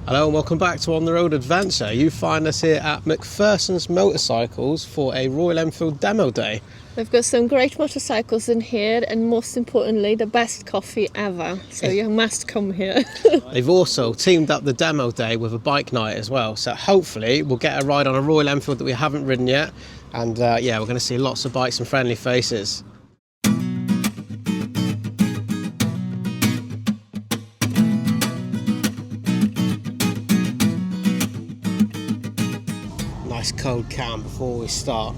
Hello and welcome back to On The Road Adventure. You find us here at Macpherson's Motorcycles for a Royal Enfield Demo Day. We've got some great motorcycles in here and most importantly the best coffee ever, so you must come here. They've also teamed up the Demo Day with a bike night as well, so hopefully we'll get a ride on a Royal Enfield that we haven't ridden yet, and yeah, we're going to see lots of bikes and friendly faces. Nice cold can before we start.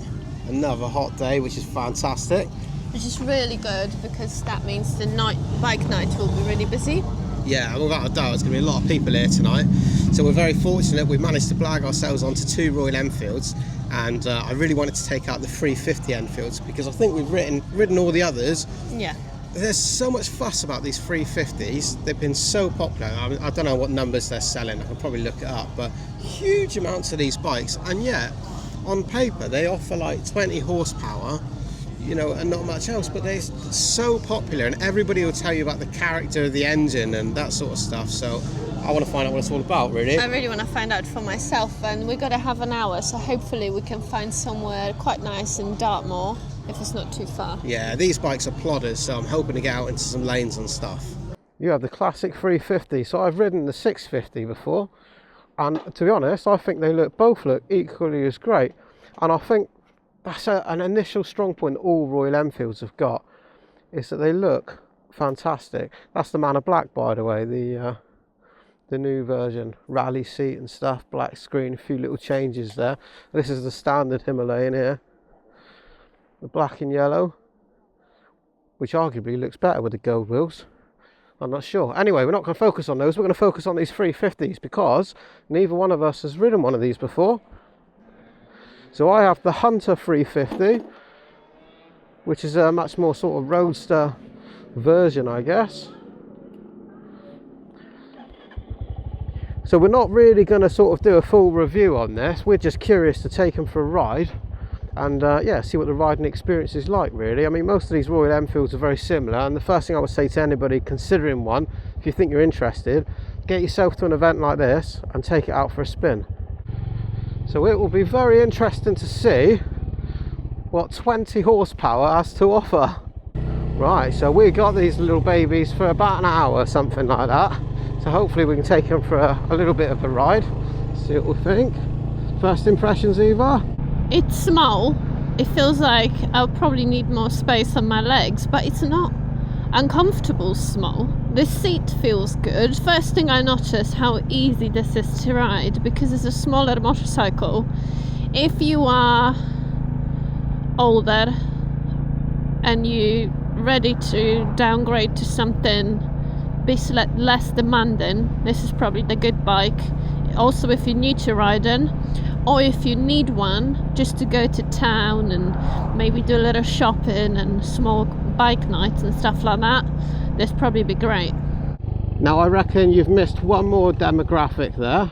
Another hot day, which is fantastic. Which is really good because that means the bike night will be really busy. Yeah, and without a doubt, there's going to be a lot of people here tonight. So we're very fortunate. We've managed to blag ourselves onto 2 Royal Enfields, and I really wanted to take out the 350 Enfields because I think we've ridden all the others. Yeah. There's so much fuss about these 350s. They've been so popular. I don't know what numbers they're selling. I can probably look it up, but huge amounts of these bikes, and yet on paper they offer like 20 horsepower, you know, and not much else, but they're so popular and everybody will tell you about the character of the engine and that sort of stuff. So I want to find out what it's all about, really. I really want to find out for myself, and we've got to have an hour, so hopefully we can find somewhere quite nice in Dartmoor if it's not too far. Yeah, these bikes are plodders, so I'm hoping to get out into some lanes and stuff. You have the classic 350, so I've ridden the 650 before, and to be honest, I think they both look equally as great, and I think that's an initial strong point all Royal Enfields have got, is that they look fantastic. That's the Man of Black, by the way, the new version, rally seat and stuff, black screen, a few little changes there. This is the standard Himalayan here, the black and yellow, which arguably looks better with the gold wheels. I'm not sure. Anyway, we're not going to focus on those. We're going to focus on these 350s because neither one of us has ridden one of these before. So I have the Hunter 350, which is a much more sort of roadster version, I guess. So we're not really going to sort of do a full review on this. We're just curious to take them for a ride and yeah, see what the riding experience is like, really. I mean, most of these Royal Enfields are very similar, and the first thing I would say to anybody considering one, if you think you're interested, get yourself to an event like this and take it out for a spin. So it will be very interesting to see what 20 horsepower has to offer. Right, so we got these little babies for about an hour, something like that. So hopefully we can take them for a little bit of a ride, see what we think. First impressions, Eva? It's small. It feels like I'll probably need more space on my legs, but it's not uncomfortable small. This seat feels good. First thing I noticed how easy this is to ride because it's a smaller motorcycle. If you are older and you're ready to downgrade to something less demanding, this is probably the good bike. Also, if you're new to riding, or if you need one just to go to town and maybe do a little shopping and small bike nights and stuff like that, this probably be great. Now I reckon you've missed one more demographic there,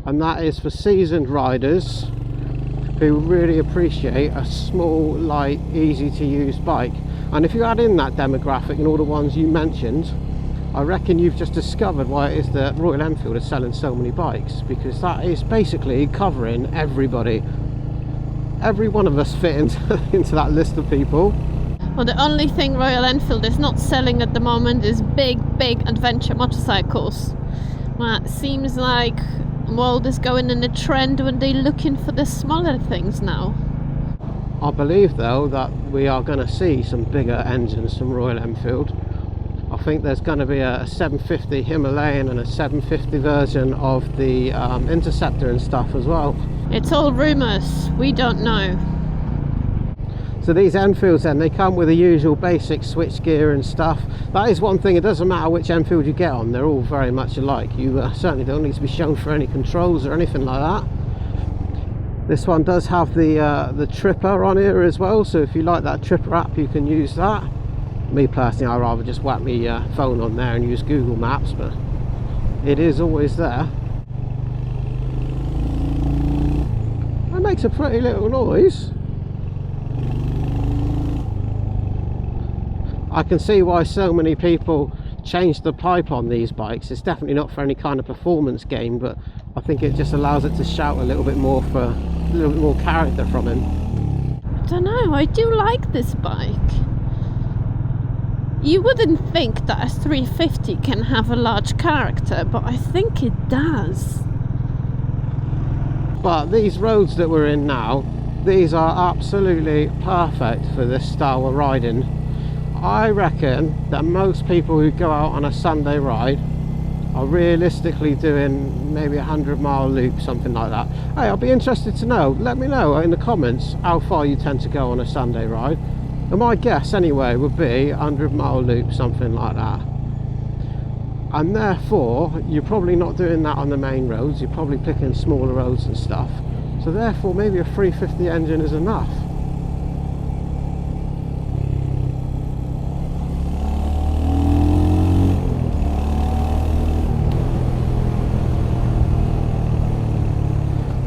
and that is for seasoned riders who really appreciate a small, light, easy to use bike. And if you add in that demographic and all the ones you mentioned, I reckon you've just discovered why it is that Royal Enfield is selling so many bikes, because that is basically covering everybody. Every one of us fit into that list of people. Well, the only thing Royal Enfield is not selling at the moment is big adventure motorcycles. Well, it seems like world is going in a trend when they're looking for the smaller things now. I believe though that we are going to see some bigger engines from Royal Enfield. I think there's going to be a 750 Himalayan and a 750 version of the Interceptor and stuff as well. It's all rumours, we don't know. So these Enfields then, they come with the usual basic switch gear and stuff. That is one thing, it doesn't matter which Enfield you get on, they're all very much alike. You certainly don't need to be shown for any controls or anything like that. This one does have the Tripper on here as well, so if you like that Tripper app you can use that. Me personally, I'd rather just whack my phone on there and use Google Maps, but it is always there. That makes a pretty little noise. I can see why so many people changed the pipe on these bikes. It's definitely not for any kind of performance game, but I think it just allows it to shout a little bit more, for a little bit more character from him. I don't know, I do like this bike. You wouldn't think that a 350 can have a large character, but I think it does. But these roads that we're in now, these are absolutely perfect for this style of riding. I reckon that most people who go out on a Sunday ride are realistically doing maybe 100-mile loop, something like that. Hey, I'll be interested to know. Let me know in the comments how far you tend to go on a Sunday ride. And my guess anyway would be 100-mile loop, something like that. And therefore, you're probably not doing that on the main roads. You're probably picking smaller roads and stuff. So therefore, maybe a 350 engine is enough.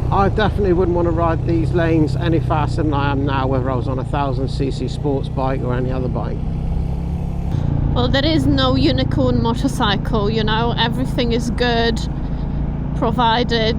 I definitely wouldn't want to ride these lanes any faster than I am now, whether I was on a 1000cc sports bike or any other bike. Well, there is no unicorn motorcycle, you know, everything is good, provided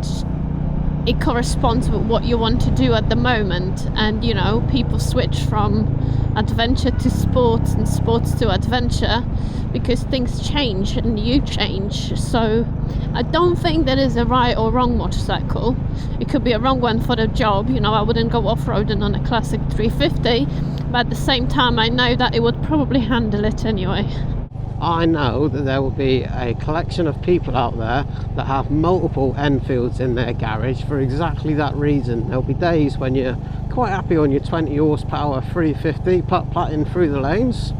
it corresponds with what you want to do at the moment. And, you know, people switch from adventure to sports and sports to adventure because things change and you change. So I don't think there is a right or wrong motorcycle. It could be a wrong one for the job. You know, I wouldn't go off-roading on a classic 350, but at the same time I know that it would probably handle it anyway. I know that there will be a collection of people out there that have multiple Enfields in their garage for exactly that reason. There'll be days when you're quite happy on your 20 horsepower 350 putt-putting through the lanes,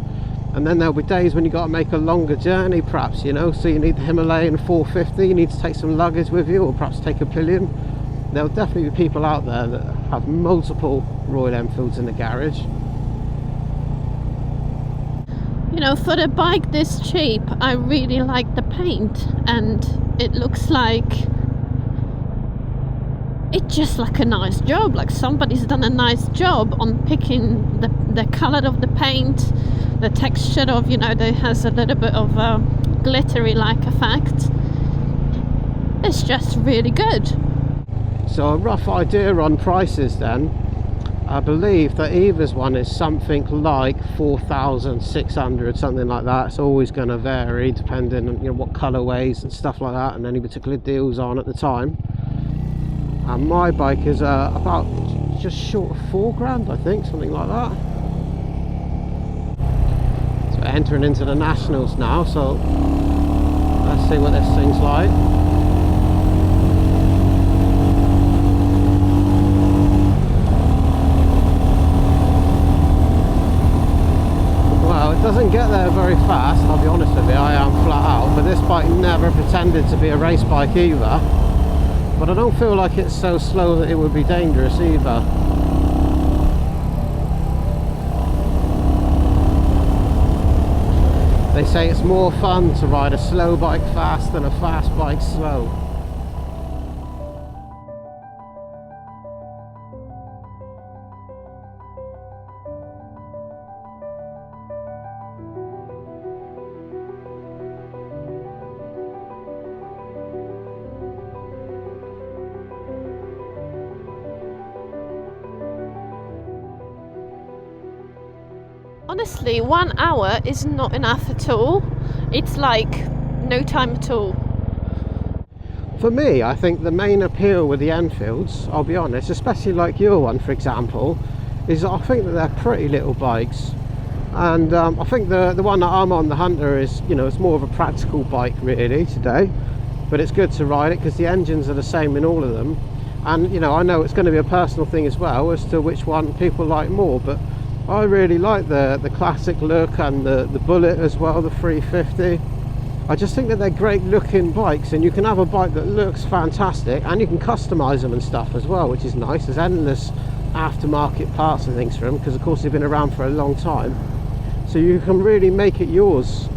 and then there'll be days when you've got to make a longer journey perhaps, you know, so you need the Himalayan 450, you need to take some luggage with you, or perhaps take a pillion. There'll definitely be people out there that have multiple Royal Enfields in the garage. You know, for a bike this cheap, I really like the paint, and it looks like it's just like a nice job, like somebody's done a nice job on picking the color of the paint, the texture of, you know, there has a little bit of a glittery like effect. It's just really good. So a rough idea on prices then, I believe that Eva's one is something like 4,600, something like that. It's always going to vary depending on, you know, what colourways and stuff like that, and any particular deals on at the time. And my bike is about just short of 4 grand, I think, something like that. So we're entering into the Nationals now, so let's see what this thing's like. It doesn't get there very fast, I'll be honest with you, I am flat out, but this bike never pretended to be a race bike either. But I don't feel like it's so slow that it would be dangerous either. They say it's more fun to ride a slow bike fast than a fast bike slow. Honestly, 1 hour is not enough at all. It's like no time at all. For me, I think the main appeal with the Enfields, I'll be honest, especially like your one for example, is I think that they're pretty little bikes. And I think the one that I'm on, the Hunter, is, you know, it's more of a practical bike really today. But it's good to ride it because the engines are the same in all of them. And, you know, I know it's going to be a personal thing as well as to which one people like more, but I really like the classic look and the Bullet as well, the 350. I just think that they're great looking bikes, and you can have a bike that looks fantastic and you can customize them and stuff as well, which is nice. There's endless aftermarket parts and things for them because of course they've been around for a long time, so you can really make it yours,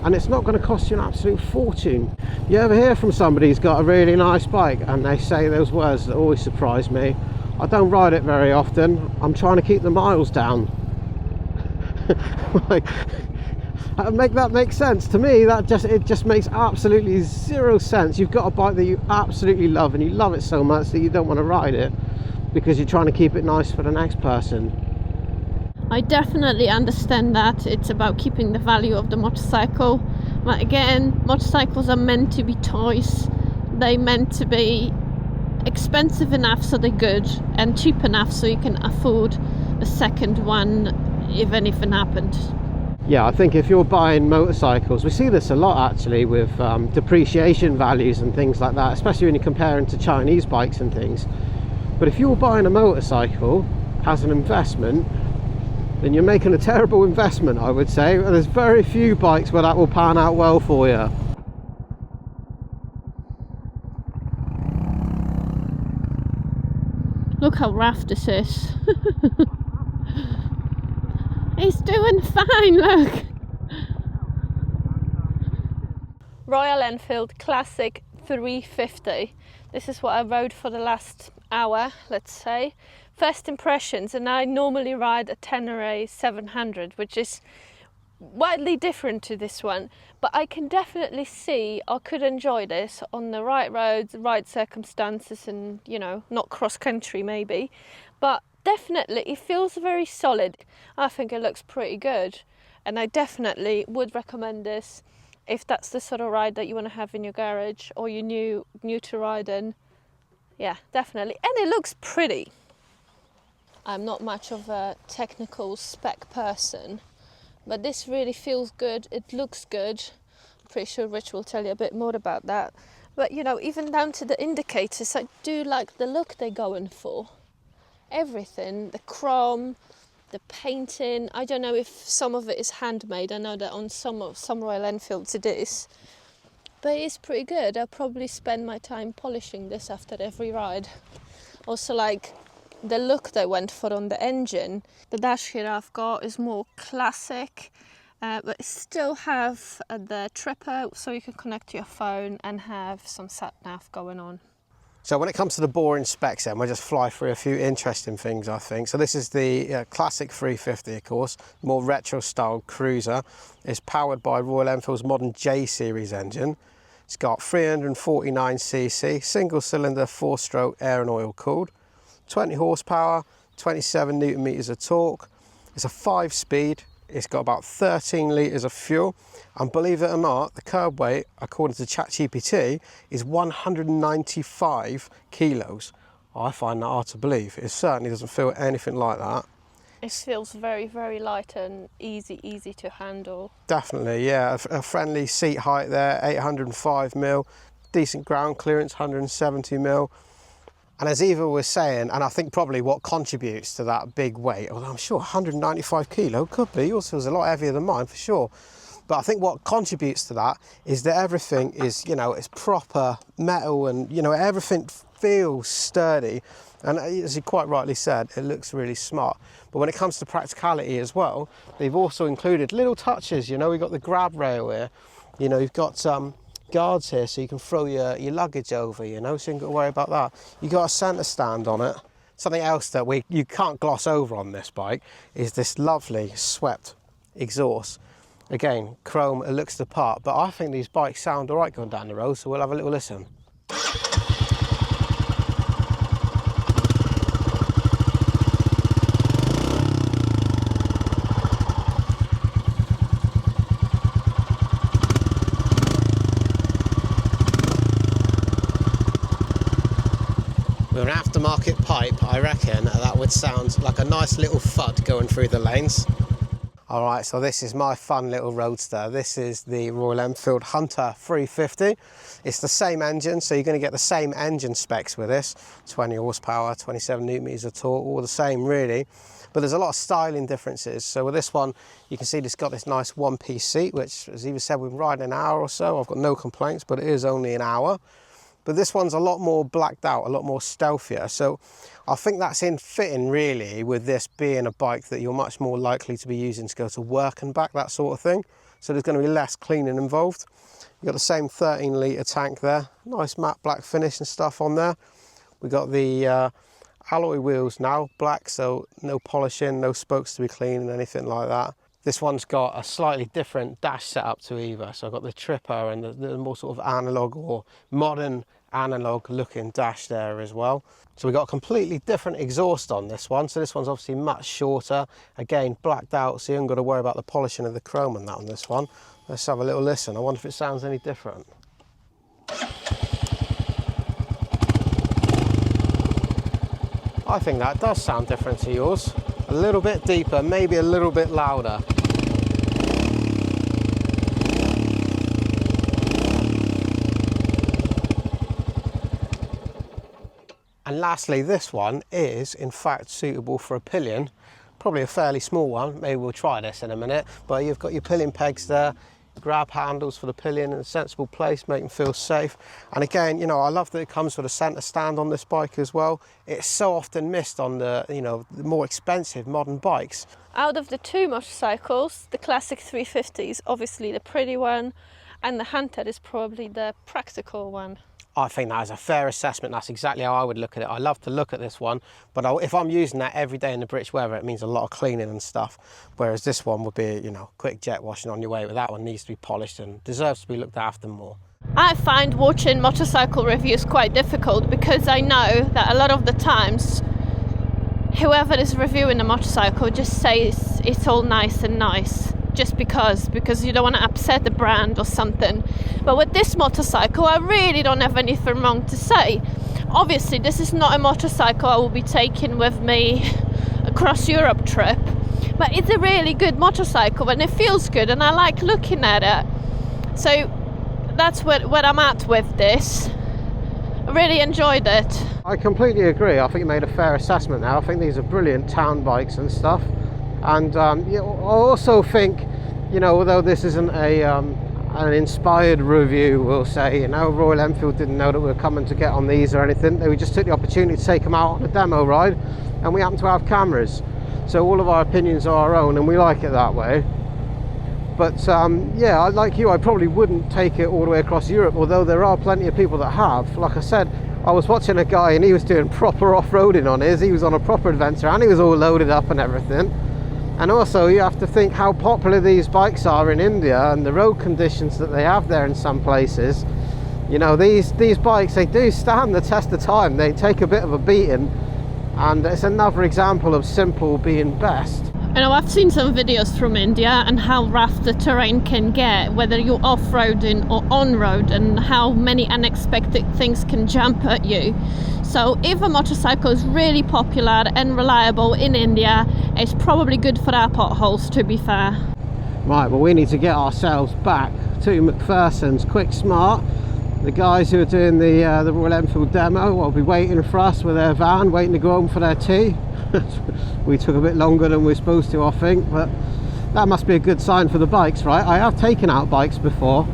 and it's not going to cost you an absolute fortune. You ever hear from somebody who's got a really nice bike and they say those words that always surprise me? I don't ride it very often. I'm trying to keep the miles down. Like, Make that make sense to me. It just makes absolutely zero sense. You've got a bike that you absolutely love, and you love it so much that you don't want to ride it because you're trying to keep it nice for the next person. I definitely understand that it's about keeping the value of the motorcycle, but again, motorcycles are meant to be toys. They're meant to be expensive enough so they're good, and cheap enough so you can afford a second one if anything happened. Yeah, I think if you're buying motorcycles, we see this a lot actually with depreciation values and things like that, especially when you're comparing to Chinese bikes and things. But if you're buying a motorcycle as an investment, then you're making a terrible investment, I would say. There's very few bikes where that will pan out well for you. Look how rough this is. He's doing fine, look. Royal Enfield Classic 350. This is what I rode for the last hour, let's say. First impressions, and I normally ride a Tenere 700, which is widely different to this one, but I can definitely see I could enjoy this on the right roads, right circumstances, and you know, not cross country maybe, but definitely it feels very solid. I think it looks pretty good, and I definitely would recommend this if that's the sort of ride that you want to have in your garage, or you're new to riding. Yeah, definitely. And it looks pretty. I'm not much of a technical spec person, but this really feels good. It looks good. I'm pretty sure Rich will tell you a bit more about that. But you know, even down to the indicators, I do like the look they're going for. Everything, the chrome, the painting. I don't know if some of it is handmade. I know that on some Royal Enfields it is, but it's pretty good. I'll probably spend my time polishing this after every ride. Also, like the look they went for on the engine. The dash here I've got is more classic, but it still have the tripper, so you can connect to your phone and have some sat nav going on. So when it comes to the boring specs, then we'll just fly through a few interesting things, I think. So this is the Classic 350, of course, more retro style cruiser. It's powered by Royal Enfield's modern J series engine. It's got 349cc, single cylinder, 4-stroke air and oil cooled, 20 horsepower, 27 newton meters of torque. It's a 5-speed. It's got about 13 litres of fuel, and believe it or not, the curb weight, according to ChatGPT, is 195 kilos. I find that hard to believe. It certainly doesn't feel anything like that. It feels very, very light and easy to handle. Definitely, yeah. A friendly seat height there, 805mm, decent ground clearance, 170mm. And as Eva was saying, and I think probably what contributes to that big weight, although I'm sure 195 kilo could be, yours feels a lot heavier than mine for sure. But I think what contributes to that is that everything is, you know, it's proper metal, and, you know, everything feels sturdy. And as you quite rightly said, it looks really smart. But when it comes to practicality as well, they've also included little touches. You know, we've got the grab rail here. You know, you've got guards here so you can throw your luggage over, you know, so you ain't got to worry about that. You got a centre stand on it. Something else that you can't gloss over on this bike is this lovely swept exhaust. Again, chrome, it looks the part, but I think these bikes sound all right going down the road, so we'll have a little listen. With an aftermarket pipe, I reckon that would sound like a nice little thud going through the lanes. Alright, so this is my fun little roadster. This is the Royal Enfield Hunter 350. It's the same engine, so you're going to get the same engine specs with this. 20 horsepower, 27 newton meters of torque, all the same really. But there's a lot of styling differences. So with this one, you can see it's got this nice one-piece seat, which, as Eva said, we've been riding an hour or so. I've got no complaints, but it is only an hour. But this one's a lot more blacked out, a lot more stealthier. So I think that's in fitting really with this being a bike that you're much more likely to be using to go to work and back, that sort of thing. So there's going to be less cleaning involved. You've got the same 13 litre tank there, nice matte black finish and stuff on there. We've got the alloy wheels now, black, so no polishing, no spokes to be cleaned and anything like that. This one's got a slightly different dash setup to either. So I've got the tripper and the more sort of analog or modern analog looking dash there as well. So we've got a completely different exhaust on this one. So this one's obviously much shorter. Again, blacked out, so you haven't got to worry about the polishing of the chrome and that on this one. Let's have a little listen. I wonder if it sounds any different. I think that does sound different to yours. A little bit deeper, maybe a little bit louder. And lastly, this one is in fact suitable for a pillion, probably a fairly small one. Maybe we'll try this in a minute, but you've got your pillion pegs there, grab handles for the pillion in a sensible place, make them feel safe. And again, you know, I love that it comes with a center stand on this bike as well. It's so often missed on the, you know, the more expensive modern bikes. Out of the two motorcycles, the Classic 350 is obviously the pretty one, and the Hunter is probably the practical one. I think that is a fair assessment. That's exactly how I would look at it. I love to look at this one, but if I'm using that every day in the British weather, it means a lot of cleaning and stuff. Whereas this one would be, you know, quick jet washing on your way, but that one needs to be polished and deserves to be looked after more. I find watching motorcycle reviews quite difficult because I know that a lot of the times whoever is reviewing a motorcycle just says it's all nice and nice. Just because you don't want to upset the brand or something. But with this motorcycle, I really don't have anything wrong to say. Obviously, this is not a motorcycle I will be taking with me across Europe trip, but it's a really good motorcycle and it feels good and I like looking at it. So that's what I'm at with this. I really enjoyed it. I completely agree. I think you made a fair assessment now. I think these are brilliant town bikes and stuff. And I also think, you know, although this isn't an inspired review, we'll say, you know, Royal Enfield didn't know that we were coming to get on these or anything. We just took the opportunity to take them out on a demo ride, and we happen to have cameras. So all of our opinions are our own, and we like it that way. But yeah, like you, I probably wouldn't take it all the way across Europe, although there are plenty of people that have. Like I said, I was watching a guy and he was doing proper off-roading on his. He was on a proper adventure and he was all loaded up and everything. And also you have to think how popular these bikes are in India and the road conditions that they have there in some places. You know, these bikes, they do stand the test of time. They take a bit of a beating, and it's another example of simple being best. I know I've seen some videos from India and how rough the terrain can get, whether you're off-roading or on-road, and how many unexpected things can jump at you. So if a motorcycle is really popular and reliable in India, it's probably good for our potholes, to be fair. Right, well, we need to get ourselves back to Macpherson's Quick Smart. The guys who are doing the Royal Enfield Demo will be waiting for us with their van, waiting to go home for their tea. We took a bit longer than we're supposed to, I think, but that must be a good sign for the bikes, right? I have taken out bikes before,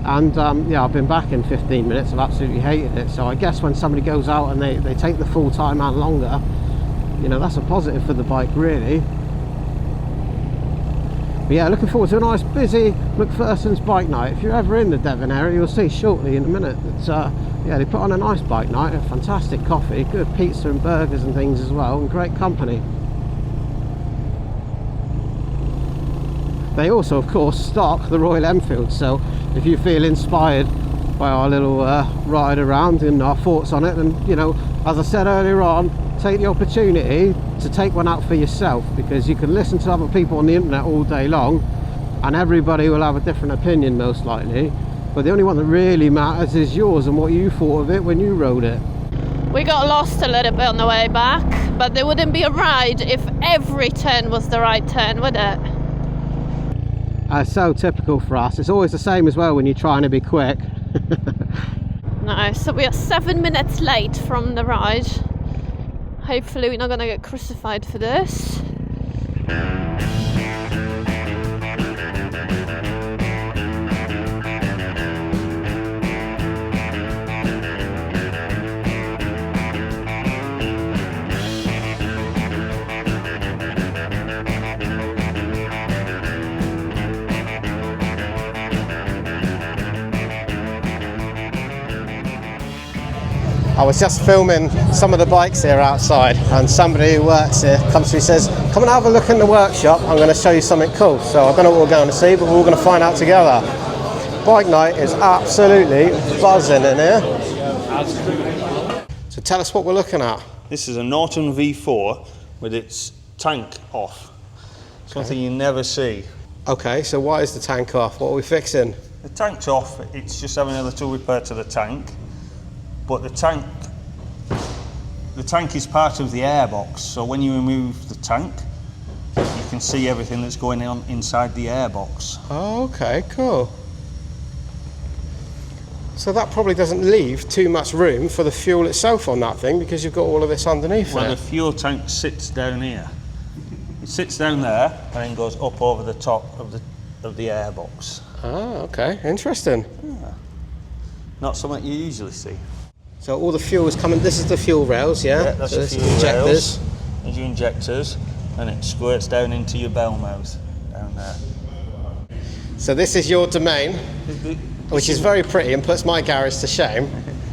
and yeah, I've been back in 15 minutes. I've absolutely hated it. So I guess when somebody goes out and they take the full time and longer, you know, that's a positive for the bike, really. But yeah, looking forward to a nice busy Macpherson's bike night. If you're ever in the Devon area, you'll see shortly in a minute that yeah, they put on a nice bike night, a fantastic coffee, good pizza and burgers and things as well, and great company. They also, of course, stock the Royal Enfield, so if you feel inspired by our little ride around and our thoughts on it, and, you know, as I said earlier on, take the opportunity to take one out for yourself, because you can listen to other people on the internet all day long and everybody will have a different opinion most likely, but the only one that really matters is yours and what you thought of it when you rode it. We got lost a little bit on the way back, but there wouldn't be a ride if every turn was the right turn, would it? So typical for us. It's always the same as well when you're trying to be quick. No, so we are 7 minutes late from the ride. Hopefully we're not going to get crucified for this. I was just filming some of the bikes here outside, and somebody who works here comes to me and says, come and have a look in the workshop, I'm going to show you something cool. So I don't know what we're going to see, but we're all going to find out together. Bike night is absolutely buzzing in here. So tell us what we're looking at. This is a Norton V4 with its tank off. Something you never see. Okay, so why is the tank off? What are we fixing? The tank's off, it's just having a little repair to the tank. But the tank is part of the airbox, so when you remove the tank, you can see everything that's going on inside the airbox. Oh, okay, cool. So that probably doesn't leave too much room for the fuel itself on that thing, because you've got all of this underneath Well, it. the fuel tank sits down here. It sits down there and then goes up over the top of the airbox. Ah, okay, interesting. Yeah. Not something you usually see. So all the fuel is coming, this is the fuel rails, yeah? Yeah, that's so the this is fuel injectors. rails. There's your injectors, and it squirts down into your bell mouth down there. So this is your domain, which is very pretty and puts my garage to shame.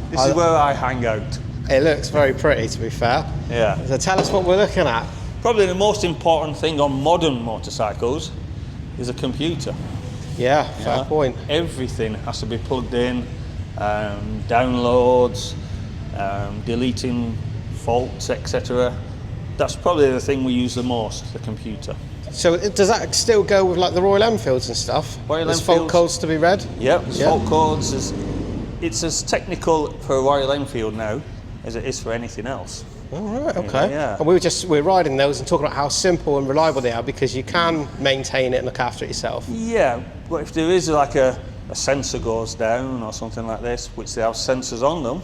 This is where I hang out. It looks very pretty, to be fair. Yeah. So tell us what we're looking at. Probably the most important thing on modern motorcycles is a computer. Yeah, fair point. Everything has to be plugged in, downloads, deleting faults, etc. That's probably the thing we use the most, the computer. So does that still go with like the Royal Enfields and stuff? Royal There's fault Enfields. codes to be read? Yep, Yeah. fault codes. It's as technical for a Royal Enfield now as it is for anything else. All right, okay. Yeah. And we're riding those and talking about how simple and reliable they are, because you can maintain it and look after it yourself. Yeah, but if there is like a sensor goes down or something like this, which they have sensors on them,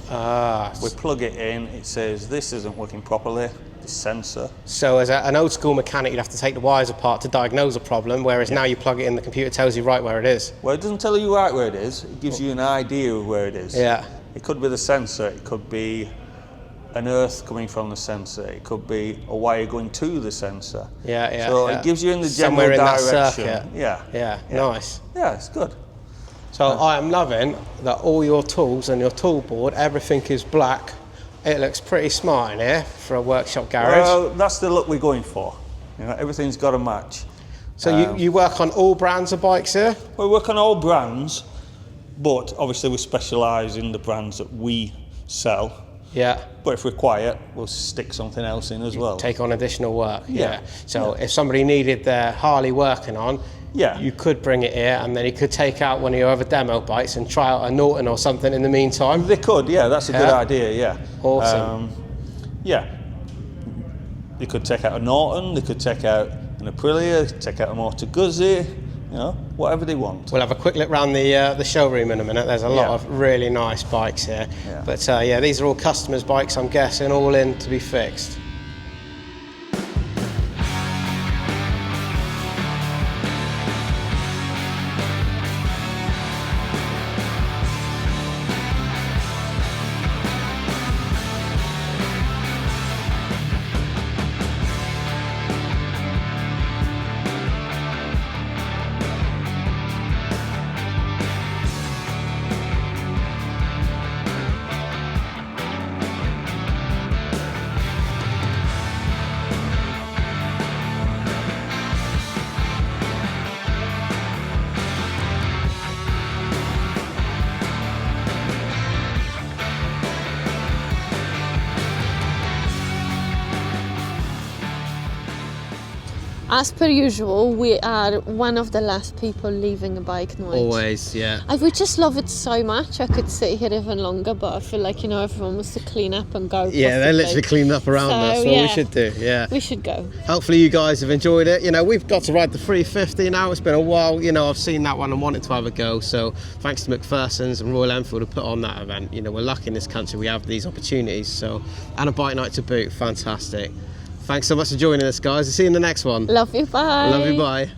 we plug it in, it says this isn't working properly, this sensor. So as an old school mechanic, you'd have to take the wires apart to diagnose a problem, whereas now you plug it in, the computer tells you right where it is. Well, it doesn't tell you right where it is, it gives you an idea of where it is. Yeah. It could be the sensor, it could be an earth coming from the sensor, it could be a wire going to the sensor. Yeah, yeah. So yeah. it gives you in the general somewhere in direction. that circuit. Yeah. Nice. Yeah, it's good. So I am loving that all your tools and your tool board, everything is black. It looks pretty smart in here for a workshop garage. Well, that's the look we're going for. You know, everything's got to match. So you work on all brands of bikes here? We work on all brands, but obviously we specialise in the brands that we sell. Yeah. But if required, we'll stick something else in as well. Take on additional work. Yeah. So if somebody needed their Harley working on, you could bring it here, and then you could take out one of your other demo bikes and try out a Norton or something in the meantime. They could, yeah, that's a good idea, yeah. Awesome. Yeah. They could take out a Norton, they could take out an Aprilia, they could take out a Moto Guzzi, you know, whatever they want. We'll have a quick look around the showroom in a minute. There's a lot of really nice bikes here. Yeah. But yeah, these are all customers' bikes, I'm guessing, all in to be fixed. As per usual, we are one of the last people leaving a bike night. Always, yeah. We just love it so much. I could sit here even longer, but I feel like, you know, everyone wants to clean up and go. Yeah, they're literally cleaning up around us. What we should do, We should go. Hopefully you guys have enjoyed it. You know, we've got to ride the 350 now. It's been a while. You know, I've seen that one and wanted to have a go. So thanks to Macpherson's and Royal Enfield to put on that event. You know, we're lucky in this country we have these opportunities. So, and a bike night to boot. Fantastic. Thanks so much for joining us, guys. I'll see you in the next one. Love you, bye. Love you, bye.